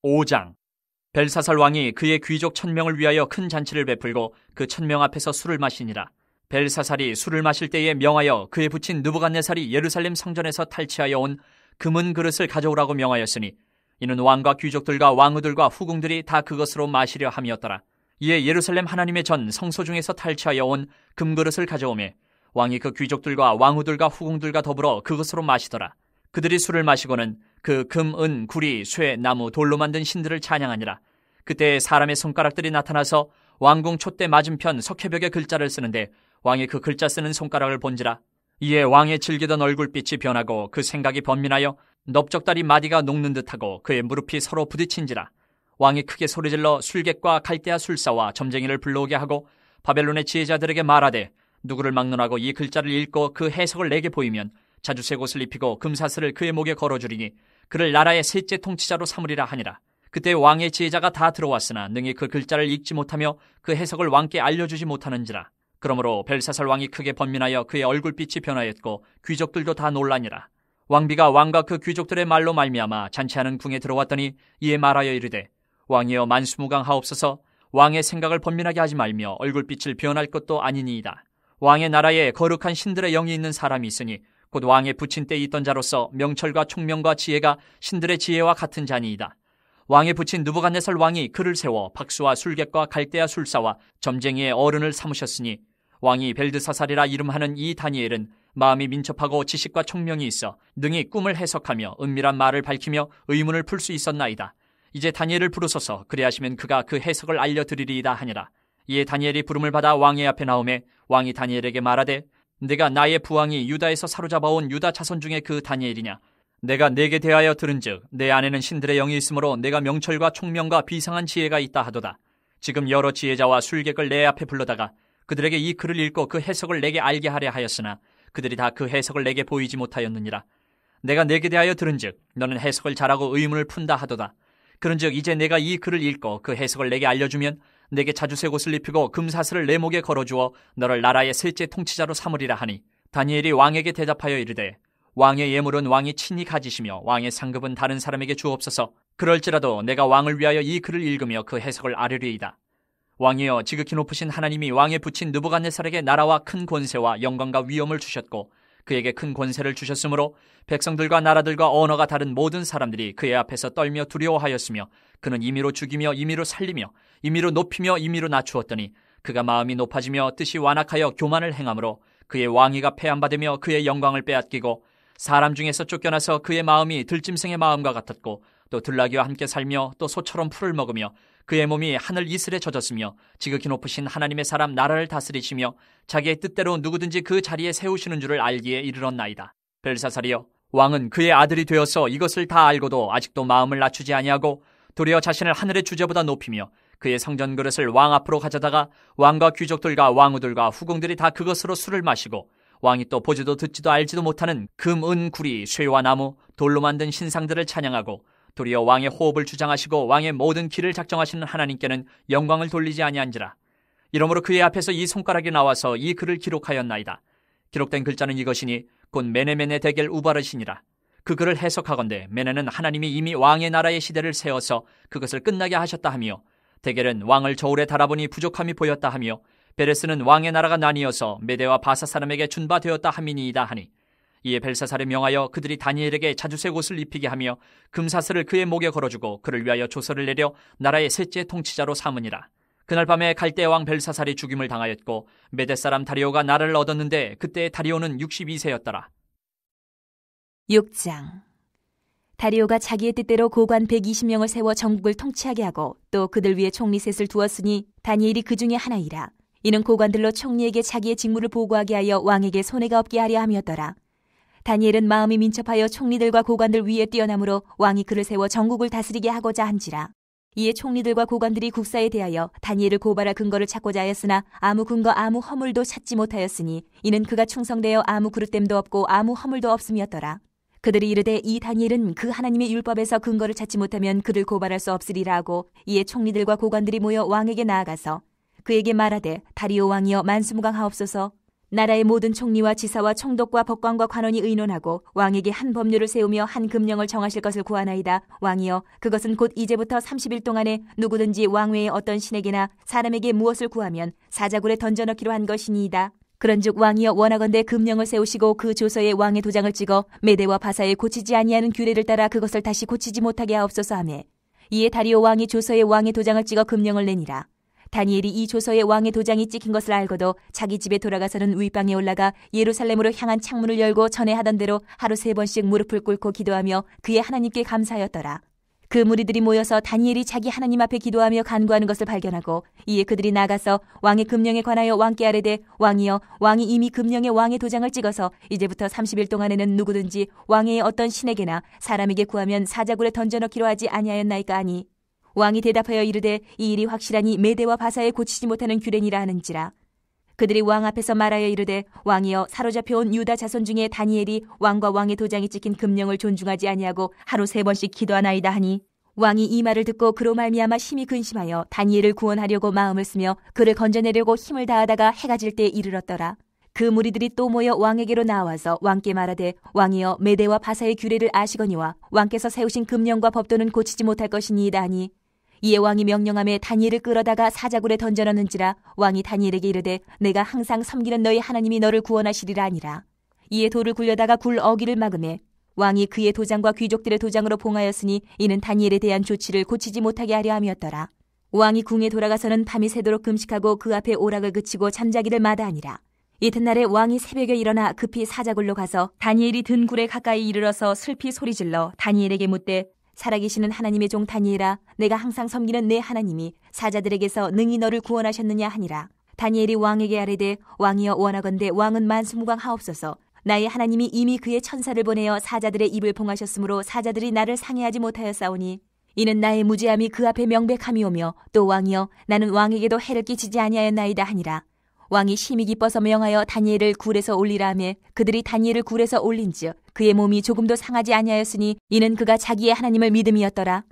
5장. 벨사살 왕이 그의 귀족 1000명을 위하여 큰 잔치를 베풀고 그 1000명 앞에서 술을 마시니라. 벨사살이 술을 마실 때에 명하여 그의 부친 느부갓네살이 예루살렘 성전에서 탈취하여 온 금은 그릇을 가져오라고 명하였으니 이는 왕과 귀족들과 왕후들과 후궁들이 다 그것으로 마시려 함이었더라. 이에 예루살렘 하나님의 전 성소 중에서 탈취하여 온 금그릇을 가져오매 왕이 그 귀족들과 왕후들과 후궁들과 더불어 그것으로 마시더라. 그들이 술을 마시고는 그 금, 은, 구리, 쇠, 나무, 돌로 만든 신들을 찬양하니라. 그때 사람의 손가락들이 나타나서 왕궁 촛대 맞은편 석회벽에 글자를 쓰는데 왕이 그 글자 쓰는 손가락을 본지라. 이에 왕의 즐기던 얼굴빛이 변하고 그 생각이 번민하여 넓적다리 마디가 녹는 듯하고 그의 무릎이 서로 부딪힌지라. 왕이 크게 소리질러 술객과 갈대아 술사와 점쟁이를 불러오게 하고 바벨론의 지혜자들에게 말하되 누구를 막론하고 이 글자를 읽고 그 해석을 내게 보이면 자주색 옷을 입히고 금사슬을 그의 목에 걸어주리니 그를 나라의 셋째 통치자로 삼으리라 하니라. 그때 왕의 지혜자가 다 들어왔으나 능히 그 글자를 읽지 못하며 그 해석을 왕께 알려주지 못하는지라. 그러므로 벨사살 왕이 크게 번민하여 그의 얼굴빛이 변하였고 귀족들도 다 놀라니라. 왕비가 왕과 그 귀족들의 말로 말미암아 잔치하는 궁에 들어왔더니 이에 말하여 이르되 왕이여 만수무강하옵소서. 왕의 생각을 번민하게 하지 말며 얼굴빛을 변할 것도 아니니이다. 왕의 나라에 거룩한 신들의 영이 있는 사람이 있으니 곧 왕의 부친 때에 있던 자로서 명철과 총명과 지혜가 신들의 지혜와 같은 자니이다. 왕의 부친 느부갓네살 왕이 그를 세워 박수와 술객과 갈대아 술사와 점쟁이의 어른을 삼으셨으니 왕이 벨드사살이라 이름하는 이 다니엘은 마음이 민첩하고 지식과 총명이 있어 능히 꿈을 해석하며 은밀한 말을 밝히며 의문을 풀 수 있었나이다. 이제 다니엘을 부르소서. 그리하시면 그가 그 해석을 알려드리리이다 하니라. 이에 다니엘이 부름을 받아 왕의 앞에 나오매 왕이 다니엘에게 말하되 내가 나의 부왕이 유다에서 사로잡아온 유다 자손 중에 그 다니엘이냐. 내가 내게 대하여 들은즉 내 안에는 신들의 영이 있으므로 내가 명철과 총명과 비상한 지혜가 있다 하도다. 지금 여러 지혜자와 술객을 내 앞에 불러다가 그들에게 이 글을 읽고 그 해석을 내게 알게 하려 하였으나 그들이 다 그 해석을 내게 보이지 못하였느니라. 내가 내게 대하여 들은즉 너는 해석을 잘하고 의문을 푼다 하도다. 그런즉 이제 내가 이 글을 읽고 그 해석을 내게 알려주면 내게 자주색 옷을 입히고 금사슬을 내 목에 걸어주어 너를 나라의 셋째 통치자로 삼으리라 하니 다니엘이 왕에게 대답하여 이르되 왕의 예물은 왕이 친히 가지시며 왕의 상급은 다른 사람에게 주옵소서. 그럴지라도 내가 왕을 위하여 이 글을 읽으며 그 해석을 아뢰리이다. 왕이여 지극히 높으신 하나님이 왕의 부친 느부갓네살에게 나라와 큰 권세와 영광과 위엄을 주셨고 그에게 큰 권세를 주셨으므로 백성들과 나라들과 언어가 다른 모든 사람들이 그의 앞에서 떨며 두려워하였으며 그는 임의로 죽이며 임의로 살리며 임의로 높이며 임의로 낮추었더니 그가 마음이 높아지며 뜻이 완악하여 교만을 행함으로 그의 왕위가 폐함받으며 그의 영광을 빼앗기고 사람 중에서 쫓겨나서 그의 마음이 들짐승의 마음과 같았고 또 들나귀와 함께 살며 또 소처럼 풀을 먹으며 그의 몸이 하늘 이슬에 젖었으며 지극히 높으신 하나님의 사람 나라를 다스리시며 자기의 뜻대로 누구든지 그 자리에 세우시는 줄을 알기에 이르렀나이다. 벨사살이여 왕은 그의 아들이 되어서 이것을 다 알고도 아직도 마음을 낮추지 아니하고 도리어 자신을 하늘의 주제보다 높이며 그의 성전 그릇을 왕 앞으로 가져다가 왕과 귀족들과 왕후들과 후궁들이 다 그것으로 술을 마시고 왕이 또 보지도 듣지도 알지도 못하는 금, 은, 구리, 쇠와 나무, 돌로 만든 신상들을 찬양하고 도리어 왕의 호흡을 주장하시고 왕의 모든 길을 작정하시는 하나님께는 영광을 돌리지 아니한지라. 이러므로 그의 앞에서 이 손가락이 나와서 이 글을 기록하였나이다. 기록된 글자는 이것이니 곧 메네메네 데겔 우바르시니라. 그 글을 해석하건대 메네는 하나님이 이미 왕의 나라의 시대를 세워서 그것을 끝나게 하셨다 하며 데겔은 왕을 저울에 달아보니 부족함이 보였다 하며 베레스는 왕의 나라가 나뉘어서 메대와 바사 사람에게 준바되었다 함이니이다 하니 이에 벨사살에 명하여 그들이 다니엘에게 자주색 옷을 입히게 하며 금사슬을 그의 목에 걸어주고 그를 위하여 조서를 내려 나라의 셋째 통치자로 삼으니라. 그날 밤에 갈대 왕 벨사살이 죽임을 당하였고 메대 사람 다리오가 나라를 얻었는데 그때 다리오는 62세였더라. 6장. 다리오가 자기의 뜻대로 고관 120명을 세워 전국을 통치하게 하고 또 그들 위에 총리 셋을 두었으니 다니엘이 그 중에 하나이라. 이는 고관들로 총리에게 자기의 직무를 보고하게 하여 왕에게 손해가 없게 하려 함이었더라. 다니엘은 마음이 민첩하여 총리들과 고관들 위에 뛰어나므로 왕이 그를 세워 전국을 다스리게 하고자 한지라. 이에 총리들과 고관들이 국사에 대하여 다니엘을 고발할 근거를 찾고자 하였으나 아무 근거 아무 허물도 찾지 못하였으니 이는 그가 충성되어 아무 그릇됨도 없고 아무 허물도 없음이었더라. 그들이 이르되 이 다니엘은 그 하나님의 율법에서 근거를 찾지 못하면 그를 고발할 수 없으리라 하고 이에 총리들과 고관들이 모여 왕에게 나아가서 그에게 말하되 다리오 왕이여 만수무강하옵소서. 나라의 모든 총리와 지사와 총독과 법관과 관원이 의논하고 왕에게 한 법률을 세우며 한 금령을 정하실 것을 구하나이다. 왕이여, 그것은 곧 이제부터 30일 동안에 누구든지 왕 외에 어떤 신에게나 사람에게 무엇을 구하면 사자굴에 던져넣기로 한 것이니이다. 그런즉 왕이여, 원하건대 금령을 세우시고 그 조서에 왕의 도장을 찍어 메대와 바사에 고치지 아니하는 규례를 따라 그것을 다시 고치지 못하게 하옵소서 하며, 이에 다리오 왕이 조서에 왕의 도장을 찍어 금령을 내니라. 다니엘이 이 조서에 왕의 도장이 찍힌 것을 알고도 자기 집에 돌아가서는 윗방에 올라가 예루살렘으로 향한 창문을 열고 전에 하던 대로 하루 3번씩 무릎을 꿇고 기도하며 그의 하나님께 감사하였더라. 그 무리들이 모여서 다니엘이 자기 하나님 앞에 기도하며 간구하는 것을 발견하고, 이에 그들이 나가서 왕의 금령에 관하여 왕께 아뢰되, 왕이여, 왕이 이미 금령에 왕의 도장을 찍어서 이제부터 30일 동안에는 누구든지 왕의 어떤 신에게나 사람에게 구하면 사자굴에 던져넣기로 하지 아니하였나이까 하니, 왕이 대답하여 이르되, 이 일이 확실하니 메대와 바사에 고치지 못하는 규례니라 하는지라. 그들이 왕 앞에서 말하여 이르되, 왕이여, 사로잡혀온 유다 자손 중에 다니엘이 왕과 왕의 도장이 찍힌 금령을 존중하지 아니하고 하루 3번씩 기도하나이다 하니, 왕이 이 말을 듣고 그로 말미암아 심히 근심하여 다니엘을 구원하려고 마음을 쓰며 그를 건져내려고 힘을 다하다가 해가 질 때에 이르렀더라. 그 무리들이 또 모여 왕에게로 나와서 왕께 말하되, 왕이여, 메대와 바사의 규례를 아시거니와 왕께서 세우신 금령과 법도는 고치지 못할 것이니이다 하니, 이에 왕이 명령하며 다니엘을 끌어다가 사자굴에 던져넣는지라. 왕이 다니엘에게 이르되, 내가 항상 섬기는 너희 하나님이 너를 구원하시리라 하니라. 이에 돌을 굴려다가 굴 어기를 막으매 왕이 그의 도장과 귀족들의 도장으로 봉하였으니 이는 다니엘에 대한 조치를 고치지 못하게 하려 함이었더라. 왕이 궁에 돌아가서는 밤이 새도록 금식하고 그 앞에 오락을 그치고 잠자기를 마다하니라. 이튿날에 왕이 새벽에 일어나 급히 사자굴로 가서 다니엘이 든 굴에 가까이 이르러서 슬피 소리질러 다니엘에게 묻되, 살아계시는 하나님의 종 다니엘아, 내가 항상 섬기는 내 하나님이 사자들에게서 능히 너를 구원하셨느냐 하니라. 다니엘이 왕에게 아뢰되, 왕이여, 원하건대 왕은 만수무강하옵소서. 나의 하나님이 이미 그의 천사를 보내어 사자들의 입을 봉하셨으므로 사자들이 나를 상해하지 못하였사오니, 이는 나의 무죄함이 그 앞에 명백함이오며, 또 왕이여, 나는 왕에게도 해를 끼치지 아니하였나이다 하니라. 왕이 심히 기뻐서 명하여 다니엘을 굴에서 올리라 하며 그들이 다니엘을 굴에서 올린즉 그의 몸이 조금도 상하지 아니하였으니 이는 그가 자기의 하나님을 믿음이었더라.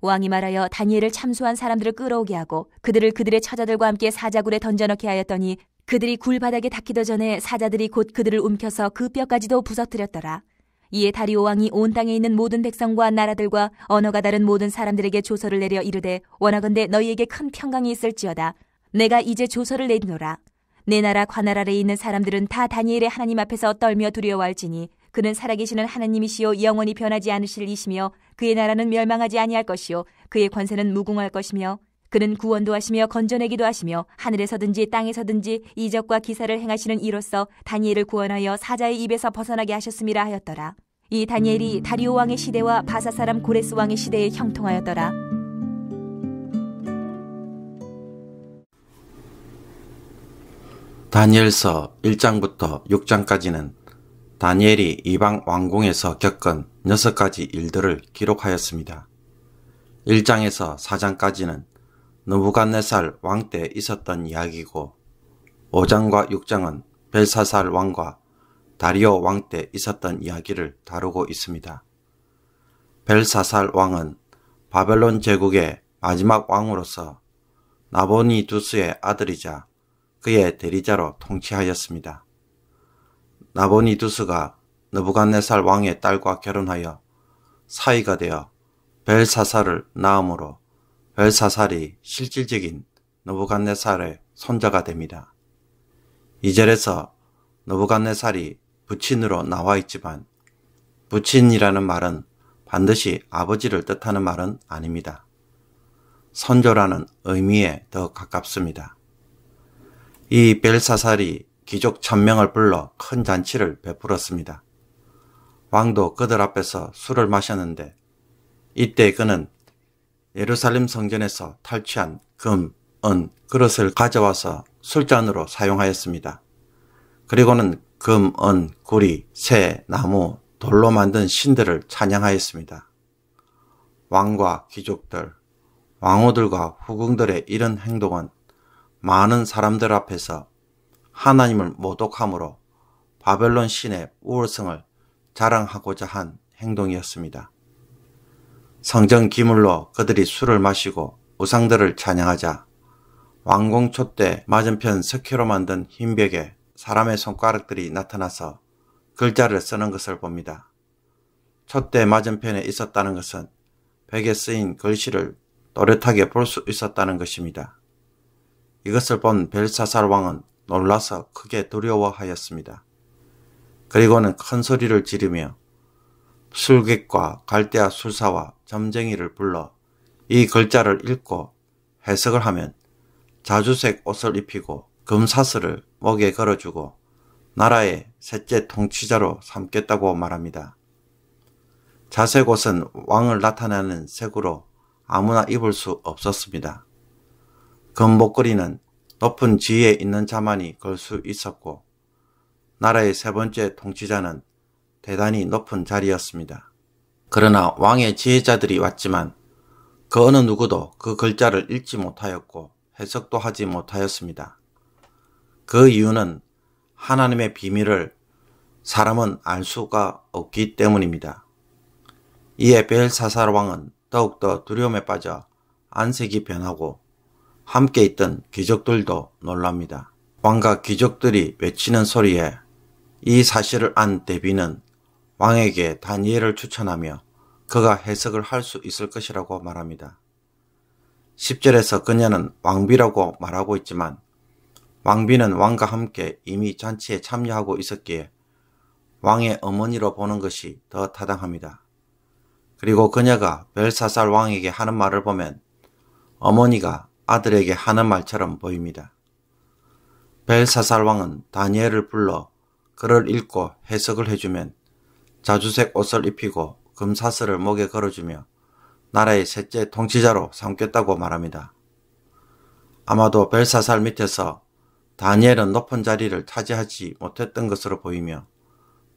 왕이 말하여 다니엘을 참수한 사람들을 끌어오게 하고 그들을 그들의 처자들과 함께 사자굴에 던져넣게 하였더니, 그들이 굴 바닥에 닿기도 전에 사자들이 곧 그들을 움켜서 그 뼈까지도 부서뜨렸더라. 이에 다리오 왕이 온 땅에 있는 모든 백성과 나라들과 언어가 다른 모든 사람들에게 조서를 내려 이르되, 원하건대 너희에게 큰 평강이 있을지어다. 내가 이제 조서를 내리노라. 내 나라 관할 아래에 있는 사람들은 다 다니엘의 하나님 앞에서 떨며 두려워할지니 그는 살아계시는 하나님이시요 영원히 변하지 않으실 이시며 그의 나라는 멸망하지 아니할 것이요 그의 권세는 무궁할 것이며 그는 구원도 하시며 건져내기도 하시며 하늘에서든지 땅에서든지 이적과 기사를 행하시는 이로써 다니엘을 구원하여 사자의 입에서 벗어나게 하셨음이라 하였더라. 이 다니엘이 다리오 왕의 시대와 바사 사람 고레스 왕의 시대에 형통하였더라. 다니엘서 1장부터 6장까지는 다니엘이 이방 왕궁에서 겪은 6가지 일들을 기록하였습니다. 1장에서 4장까지는 느부갓네살 왕 때 있었던 이야기고, 5장과 6장은 벨사살 왕과 다리오 왕 때 있었던 이야기를 다루고 있습니다. 벨사살 왕은 바벨론 제국의 마지막 왕으로서 나보니두스의 아들이자 그의 대리자로 통치하였습니다. 나보니두스가 느부갓네살 왕의 딸과 결혼하여 사위가 되어 벨사살을 낳음으로 벨사살이 실질적인 느부갓네살의 손자가 됩니다. 2절에서 느부갓네살이 부친으로 나와 있지만 부친이라는 말은 반드시 아버지를 뜻하는 말은 아닙니다. 선조라는 의미에 더 가깝습니다. 이 벨사살이 귀족 1000명을 불러 큰 잔치를 베풀었습니다. 왕도 그들 앞에서 술을 마셨는데, 이때 그는 예루살렘 성전에서 탈취한 금, 은, 그릇을 가져와서 술잔으로 사용하였습니다. 그리고는 금, 은, 구리, 새, 나무, 돌로 만든 신들을 찬양하였습니다. 왕과 귀족들, 왕후들과 후궁들의 이런 행동은 많은 사람들 앞에서 하나님을 모독함으로 바벨론 신의 우월성을 자랑하고자 한 행동이었습니다. 성전 기물로 그들이 술을 마시고 우상들을 찬양하자 왕궁 촛대 맞은편 석회로 만든 흰 벽에 사람의 손가락들이 나타나서 글자를 쓰는 것을 봅니다. 촛대 맞은편에 있었다는 것은 벽에 쓰인 글씨를 또렷하게 볼 수 있었다는 것입니다. 이것을 본 벨사살 왕은 놀라서 크게 두려워하였습니다. 그리고는 큰 소리를 지르며 술객과 갈대아 술사와 점쟁이를 불러 이 글자를 읽고 해석을 하면 자주색 옷을 입히고 금사슬을 목에 걸어주고 나라의 셋째 통치자로 삼겠다고 말합니다. 자색 옷은 왕을 나타내는 색으로 아무나 입을 수 없었습니다. 금 목걸이는 높은 지위에 있는 자만이 걸 수 있었고 나라의 세 번째 통치자는 대단히 높은 자리였습니다. 그러나 왕의 지혜자들이 왔지만 그 어느 누구도 그 글자를 읽지 못하였고 해석도 하지 못하였습니다. 그 이유는 하나님의 비밀을 사람은 알 수가 없기 때문입니다. 이에 벨사살 왕은 더욱더 두려움에 빠져 안색이 변하고 함께 있던 귀족들도 놀랍니다. 왕과 귀족들이 외치는 소리에 이 사실을 안 대비는 왕에게 다니엘을 추천하며 그가 해석을 할 수 있을 것이라고 말합니다. 10절에서 그녀는 왕비라고 말하고 있지만 왕비는 왕과 함께 이미 잔치에 참여하고 있었기에 왕의 어머니로 보는 것이 더 타당합니다. 그리고 그녀가 벨사살 왕에게 하는 말을 보면 어머니가 아들에게 하는 말처럼 보입니다. 벨사살 왕은 다니엘을 불러 글을 읽고 해석을 해주면 자주색 옷을 입히고 금사슬을 목에 걸어주며 나라의 셋째 통치자로 삼겠다고 말합니다. 아마도 벨사살 밑에서 다니엘은 높은 자리를 차지하지 못했던 것으로 보이며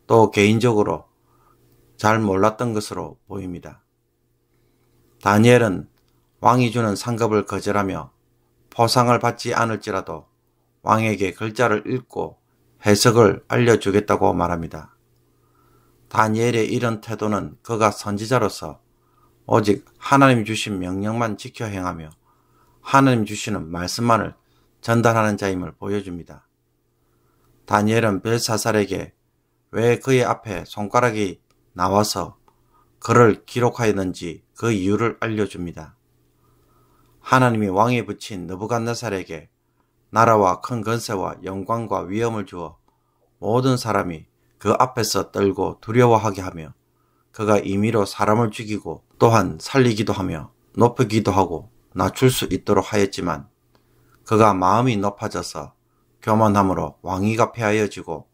또 개인적으로 잘 몰랐던 것으로 보입니다. 다니엘은 왕이 주는 상급을 거절하며 포상을 받지 않을지라도 왕에게 글자를 읽고 해석을 알려주겠다고 말합니다. 다니엘의 이런 태도는 그가 선지자로서 오직 하나님 주신 명령만 지켜 행하며 하나님 주시는 말씀만을 전달하는 자임을 보여줍니다. 다니엘은 벨사살에게 왜 그의 앞에 손가락이 나와서 글을 기록하였는지 그 이유를 알려줍니다. 하나님이 왕에 붙인 느부갓네살에게 나라와 큰 권세와 영광과 위엄을 주어 모든 사람이 그 앞에서 떨고 두려워하게 하며 그가 임의로 사람을 죽이고 또한 살리기도 하며 높이기도 하고 낮출 수 있도록 하였지만 그가 마음이 높아져서 교만함으로 왕위가 폐하여지고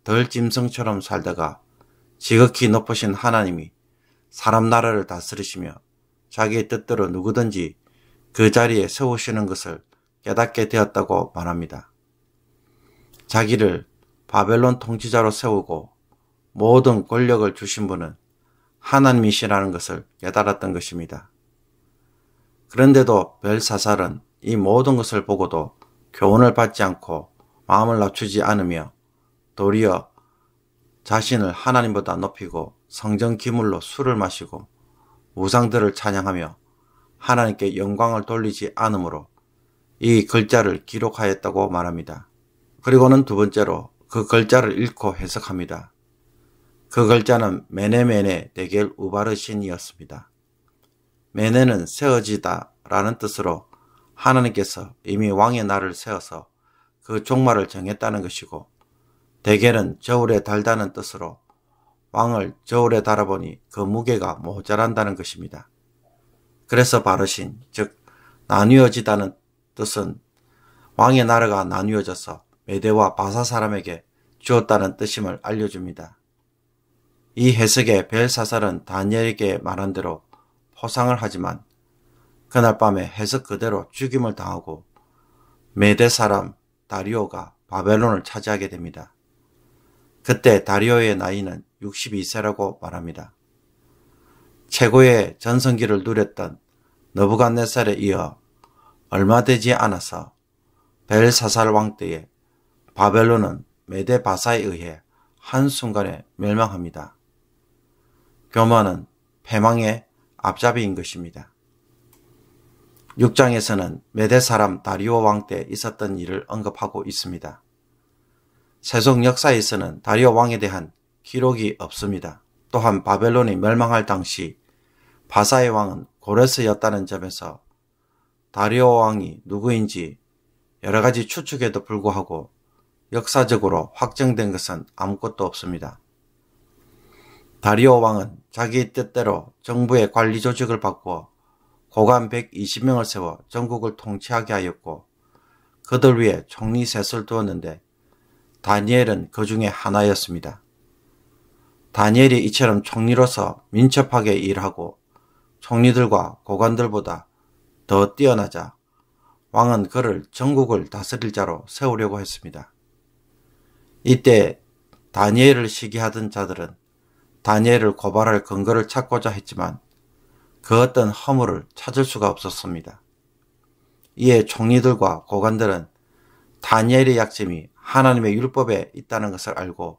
덜 짐승처럼 살다가 지극히 높으신 하나님이 사람 나라를 다스리시며 자기의 뜻대로 누구든지 그 자리에 세우시는 것을 깨닫게 되었다고 말합니다. 자기를 바벨론 통치자로 세우고 모든 권력을 주신 분은 하나님이시라는 것을 깨달았던 것입니다. 그런데도 벨사살은 이 모든 것을 보고도 교훈을 받지 않고 마음을 낮추지 않으며 도리어 자신을 하나님보다 높이고 성전 기물로 술을 마시고 우상들을 찬양하며 하나님께 영광을 돌리지 않으므로 이 글자를 기록하였다고 말합니다. 그리고는 두 번째로 그 글자를 읽고 해석합니다. 그 글자는 메네메네 데겔 우바르신이었습니다. 메네는 세워지다 라는 뜻으로 하나님께서 이미 왕의 날을 세워서 그 종말을 정했다는 것이고 데겔은 저울에 달다는 뜻으로 왕을 저울에 달아보니 그 무게가 모자란다는 것입니다. 그래서 바르신, 즉 나뉘어지다는 뜻은 왕의 나라가 나뉘어져서 메대와 바사 사람에게 주었다는 뜻임을 알려줍니다. 이 해석에 벨사살은 다니엘에게 말한 대로 포상을 하지만 그날 밤에 해석 그대로 죽임을 당하고 메대 사람 다리오가 바벨론을 차지하게 됩니다. 그때 다리오의 나이는 62세라고 말합니다. 최고의 전성기를 누렸던 느부갓네살에 이어 얼마 되지 않아서 벨사살 왕 때에 바벨론은 메대 바사에 의해 한순간에 멸망합니다. 교만은 패망의 앞잡이인 것입니다. 6장에서는 메대 사람 다리오 왕 때 있었던 일을 언급하고 있습니다. 세속 역사에서는 다리오 왕에 대한 기록이 없습니다. 또한 바벨론이 멸망할 당시 바사의 왕은 고레스였다는 점에서 다리오 왕이 누구인지 여러 가지 추측에도 불구하고 역사적으로 확정된 것은 아무것도 없습니다. 다리오 왕은 자기 뜻대로 정부의 관리 조직을 바꾸어 고관 120명을 세워 전국을 통치하게 하였고 그들 위에 총리 셋을 두었는데 다니엘은 그 중에 하나였습니다. 다니엘이 이처럼 총리로서 민첩하게 일하고 총리들과 고관들보다 더 뛰어나자 왕은 그를 전국을 다스릴 자로 세우려고 했습니다. 이때 다니엘을 시기하던 자들은 다니엘을 고발할 근거를 찾고자 했지만 그 어떤 허물을 찾을 수가 없었습니다. 이에 총리들과 고관들은 다니엘의 약점이 하나님의 율법에 있다는 것을 알고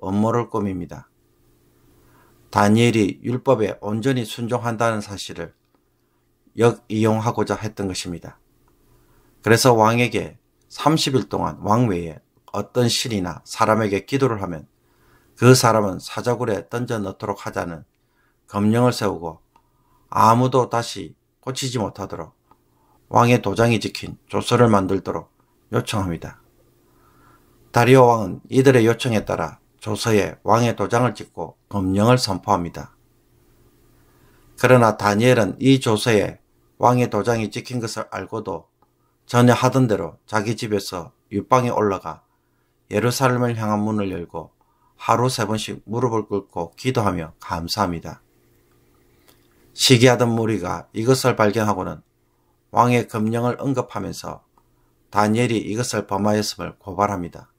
음모를 꾸밉니다. 다니엘이 율법에 온전히 순종한다는 사실을 역이용하고자 했던 것입니다. 그래서 왕에게 30일 동안 왕외에 어떤 신이나 사람에게 기도를 하면 그 사람은 사자굴에 던져 넣도록 하자는 검령을 세우고 아무도 다시 고치지 못하도록 왕의 도장이 찍힌 조서를 만들도록 요청합니다. 다리오 왕은 이들의 요청에 따라 조서에 왕의 도장을 찍고 검령을 선포합니다. 그러나 다니엘은 이 조서에 왕의 도장이 찍힌 것을 알고도 전혀 하던 대로 자기 집에서 윗방에 올라가 예루살렘을 향한 문을 열고 하루 3번씩 무릎을 꿇고 기도하며 감사합니다. 시기하던 무리가 이것을 발견하고는 왕의 검령을 언급하면서 다니엘이 이것을 범하였음을 고발합니다.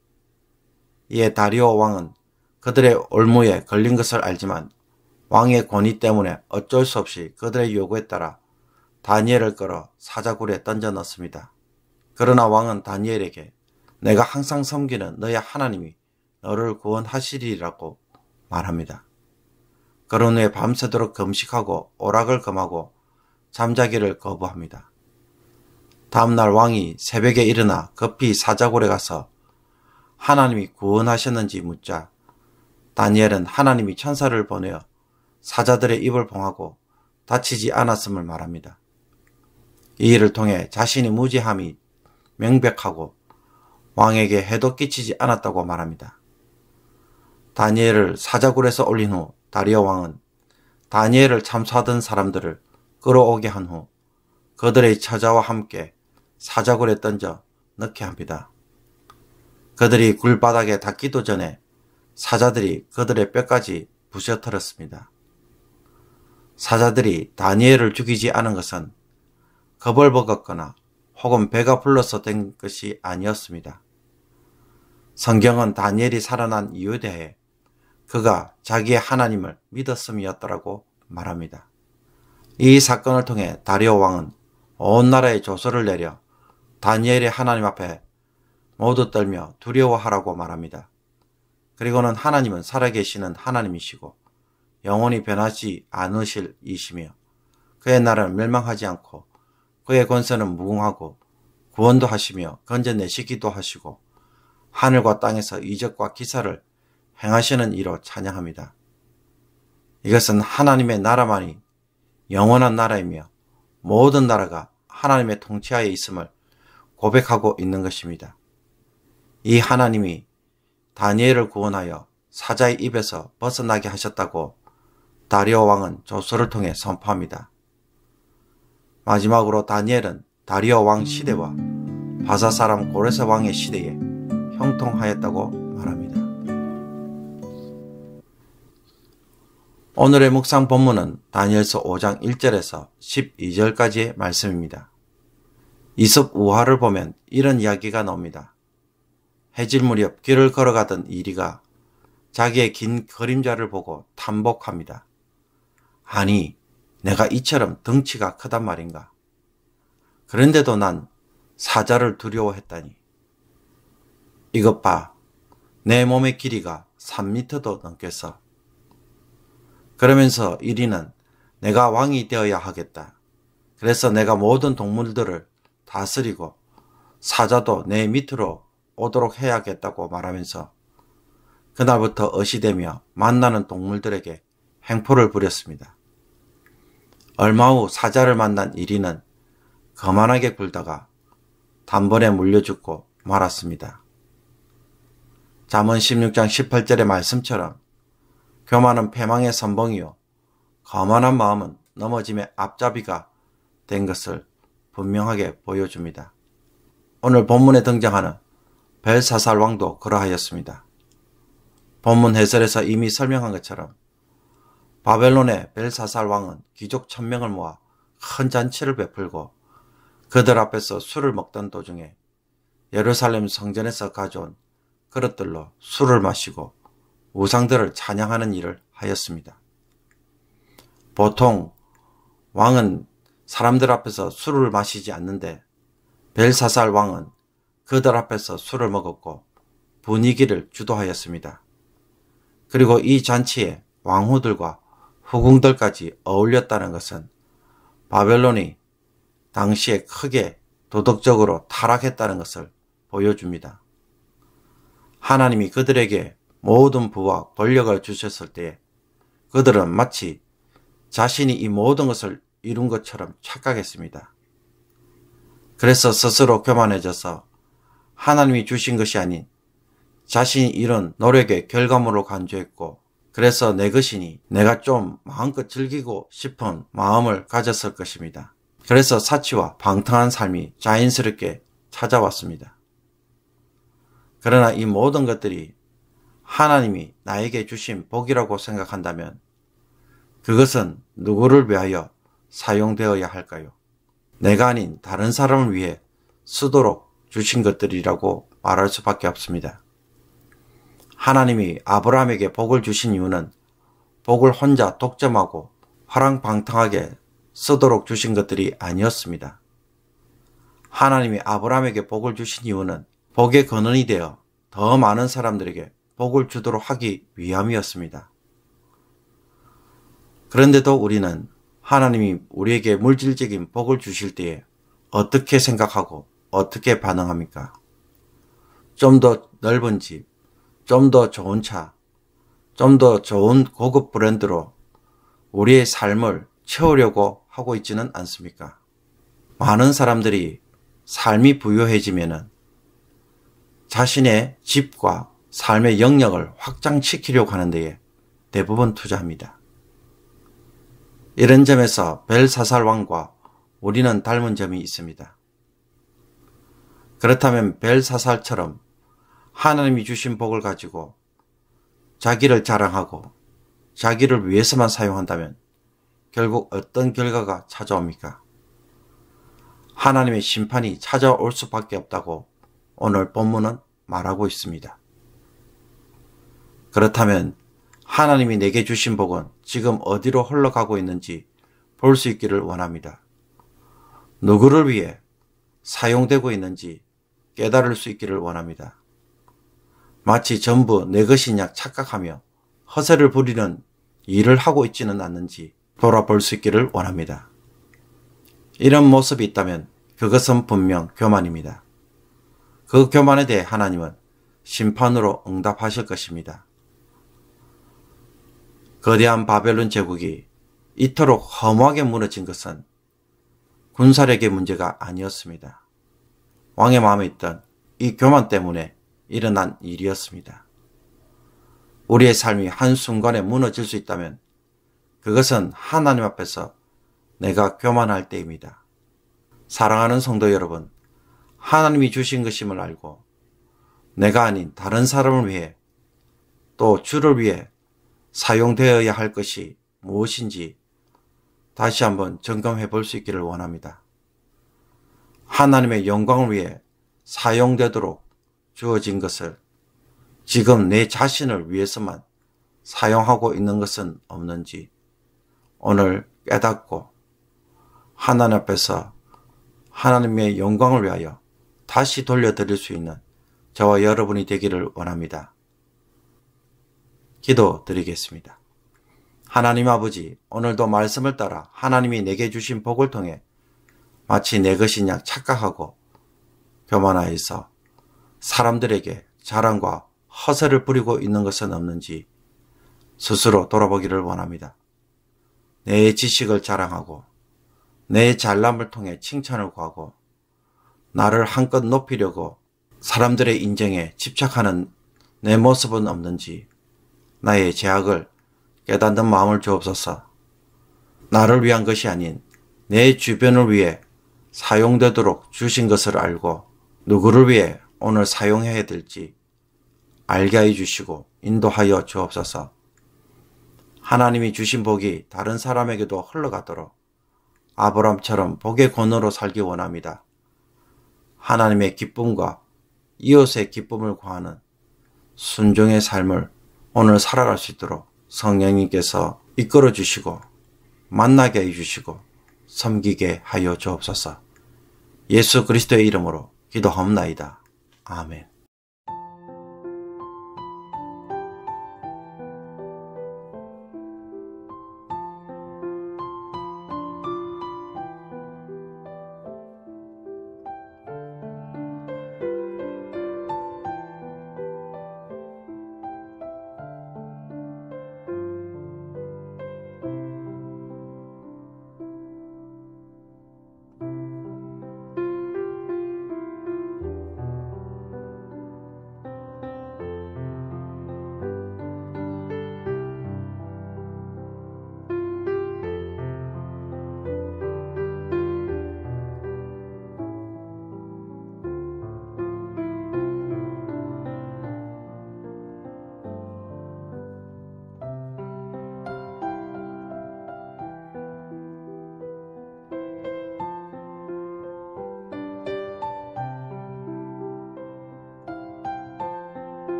이에 다리오 왕은 그들의 올무에 걸린 것을 알지만 왕의 권위 때문에 어쩔 수 없이 그들의 요구에 따라 다니엘을 끌어 사자굴에 던져 넣습니다. 그러나 왕은 다니엘에게 내가 항상 섬기는 너의 하나님이 너를 구원하시리라고 말합니다. 그런 후에 밤새도록 금식하고 오락을 금하고 잠자기를 거부합니다. 다음날 왕이 새벽에 일어나 급히 사자굴에 가서 하나님이 구원하셨는지 묻자 다니엘은 하나님이 천사를 보내어 사자들의 입을 봉하고 다치지 않았음을 말합니다. 이 일을 통해 자신의 무죄함이 명백하고 왕에게 해도 끼치지 않았다고 말합니다. 다니엘을 사자굴에서 올린 후 다리오 왕은 다니엘을 참수하던 사람들을 끌어오게 한 후 그들의 처자와 함께 사자굴에 던져 넣게 합니다. 그들이 굴바닥에 닿기도 전에 사자들이 그들의 뼈까지 부셔뜨렸습니다. 사자들이 다니엘을 죽이지 않은 것은 겁을 먹었거나 혹은 배가 불러서 된 것이 아니었습니다. 성경은 다니엘이 살아난 이유에 대해 그가 자기의 하나님을 믿었음이었다라고 말합니다. 이 사건을 통해 다리오 왕은 온 나라에 조서를 내려 다니엘의 하나님 앞에 모두 떨며 두려워하라고 말합니다. 그리고는 하나님은 살아계시는 하나님이시고 영원히 변하지 않으실 이시며 그의 나라는 멸망하지 않고 그의 권세는 무궁하고 구원도 하시며 건져내시기도 하시고 하늘과 땅에서 이적과 기사를 행하시는 이로 찬양합니다. 이것은 하나님의 나라만이 영원한 나라이며 모든 나라가 하나님의 통치하에 있음을 고백하고 있는 것입니다. 이 하나님이 다니엘을 구원하여 사자의 입에서 벗어나게 하셨다고 다리오 왕은 조서를 통해 선포합니다. 마지막으로 다니엘은 다리오 왕 시대와 바사 사람 고레스 왕의 시대에 형통하였다고 말합니다. 오늘의 묵상 본문은 다니엘서 5장 1절에서 12절까지의 말씀입니다. 이솝 우화를 보면 이런 이야기가 나옵니다. 해질 무렵 길을 걸어가던 이리가 자기의 긴 그림자를 보고 탐복합니다. 아니, 내가 이처럼 덩치가 크단 말인가? 그런데도 난 사자를 두려워했다니. 이것 봐, 내 몸의 길이가 3미터도 넘겠어. 그러면서 이리는 내가 왕이 되어야 하겠다. 그래서 내가 모든 동물들을 다스리고 사자도 내 밑으로 오도록 해야겠다고 말하면서 그날부터 어시되며 만나는 동물들에게 횡포를 부렸습니다. 얼마 후 사자를 만난 이리는 거만하게 굴다가 단번에 물려 죽고 말았습니다. 잠언 16장 18절의 말씀처럼 교만은 패망의 선봉이요 거만한 마음은 넘어짐의 앞잡이가 된 것을 분명하게 보여줍니다. 오늘 본문에 등장하는 벨사살 왕도 그러하였습니다. 본문 해설에서 이미 설명한 것처럼 바벨론의 벨사살 왕은 귀족 1000명을 모아 큰 잔치를 베풀고 그들 앞에서 술을 먹던 도중에 예루살렘 성전에서 가져온 그릇들로 술을 마시고 우상들을 찬양하는 일을 하였습니다. 보통 왕은 사람들 앞에서 술을 마시지 않는데 벨사살 왕은 그들 앞에서 술을 먹었고 분위기를 주도하였습니다. 그리고 이 잔치에 왕후들과 후궁들까지 어울렸다는 것은 바벨론이 당시에 크게 도덕적으로 타락했다는 것을 보여줍니다. 하나님이 그들에게 모든 부와 권력을 주셨을 때 그들은 마치 자신이 이 모든 것을 이룬 것처럼 착각했습니다. 그래서 스스로 교만해져서 하나님이 주신 것이 아닌 자신이 이룬 노력의 결과물로 간주했고 그래서 내 것이니 내가 좀 마음껏 즐기고 싶은 마음을 가졌을 것입니다. 그래서 사치와 방탕한 삶이 자연스럽게 찾아왔습니다. 그러나 이 모든 것들이 하나님이 나에게 주신 복이라고 생각한다면 그것은 누구를 위하여 사용되어야 할까요? 내가 아닌 다른 사람을 위해 쓰도록 주신 것들이라고 말할 수밖에 없습니다. 하나님이 아브라함에게 복을 주신 이유는 복을 혼자 독점하고 화랑방탕하게 쓰도록 주신 것들이 아니었습니다. 하나님이 아브라함에게 복을 주신 이유는 복의 근원이 되어 더 많은 사람들에게 복을 주도록 하기 위함이었습니다. 그런데도 우리는 하나님이 우리에게 물질적인 복을 주실 때에 어떻게 생각하고 어떻게 반응합니까? 좀 더 넓은 집, 좀 더 좋은 차, 좀 더 좋은 고급 브랜드로 우리의 삶을 채우려고 하고 있지는 않습니까? 많은 사람들이 삶이 부유해지면은 자신의 집과 삶의 영역을 확장시키려고 하는 데에 대부분 투자합니다. 이런 점에서 벨사살 왕과 우리는 닮은 점이 있습니다. 그렇다면 벨사살처럼 하나님이 주신 복을 가지고 자기를 자랑하고 자기를 위해서만 사용한다면 결국 어떤 결과가 찾아옵니까? 하나님의 심판이 찾아올 수밖에 없다고 오늘 본문은 말하고 있습니다. 그렇다면 하나님이 내게 주신 복은 지금 어디로 흘러가고 있는지 볼 수 있기를 원합니다. 누구를 위해 사용되고 있는지 깨달을 수 있기를 원합니다. 마치 전부 내 것이냐 착각하며 허세를 부리는 일을 하고 있지는 않는지 돌아볼 수 있기를 원합니다. 이런 모습이 있다면 그것은 분명 교만입니다. 그 교만에 대해 하나님은 심판으로 응답하실 것입니다. 거대한 바벨론 제국이 이토록 허무하게 무너진 것은 군사력의 문제가 아니었습니다. 왕의 마음에 있던 이 교만 때문에 일어난 일이었습니다. 우리의 삶이 한순간에 무너질 수 있다면 그것은 하나님 앞에서 내가 교만할 때입니다. 사랑하는 성도 여러분, 하나님이 주신 것임을 알고 내가 아닌 다른 사람을 위해 또 주를 위해 사용되어야 할 것이 무엇인지 다시 한번 점검해 볼 수 있기를 원합니다. 하나님의 영광을 위해 사용되도록 주어진 것을 지금 내 자신을 위해서만 사용하고 있는 것은 없는지 오늘 깨닫고 하나님 앞에서 하나님의 영광을 위하여 다시 돌려드릴 수 있는 저와 여러분이 되기를 원합니다. 기도드리겠습니다. 하나님 아버지, 오늘도 말씀을 따라 하나님이 내게 주신 복을 통해 마치 내 것이냐 착각하고 교만하여서 사람들에게 자랑과 허세를 부리고 있는 것은 없는지 스스로 돌아보기를 원합니다. 내 지식을 자랑하고 내 잘남을 통해 칭찬을 구하고 나를 한껏 높이려고 사람들의 인정에 집착하는 내 모습은 없는지 나의 죄악을 깨닫는 마음을 주옵소서. 나를 위한 것이 아닌 내 주변을 위해 사용되도록 주신 것을 알고 누구를 위해 오늘 사용해야 될지 알게 해 주시고 인도하여 주옵소서. 하나님이 주신 복이 다른 사람에게도 흘러가도록 아브람처럼 복의 권으로 살기 원합니다. 하나님의 기쁨과 이웃의 기쁨을 구하는 순종의 삶을 오늘 살아갈 수 있도록 성령님께서 이끌어 주시고 만나게 해 주시고 섬기게 하여 주옵소서. 예수 그리스도의 이름으로 기도하옵나이다. 아멘.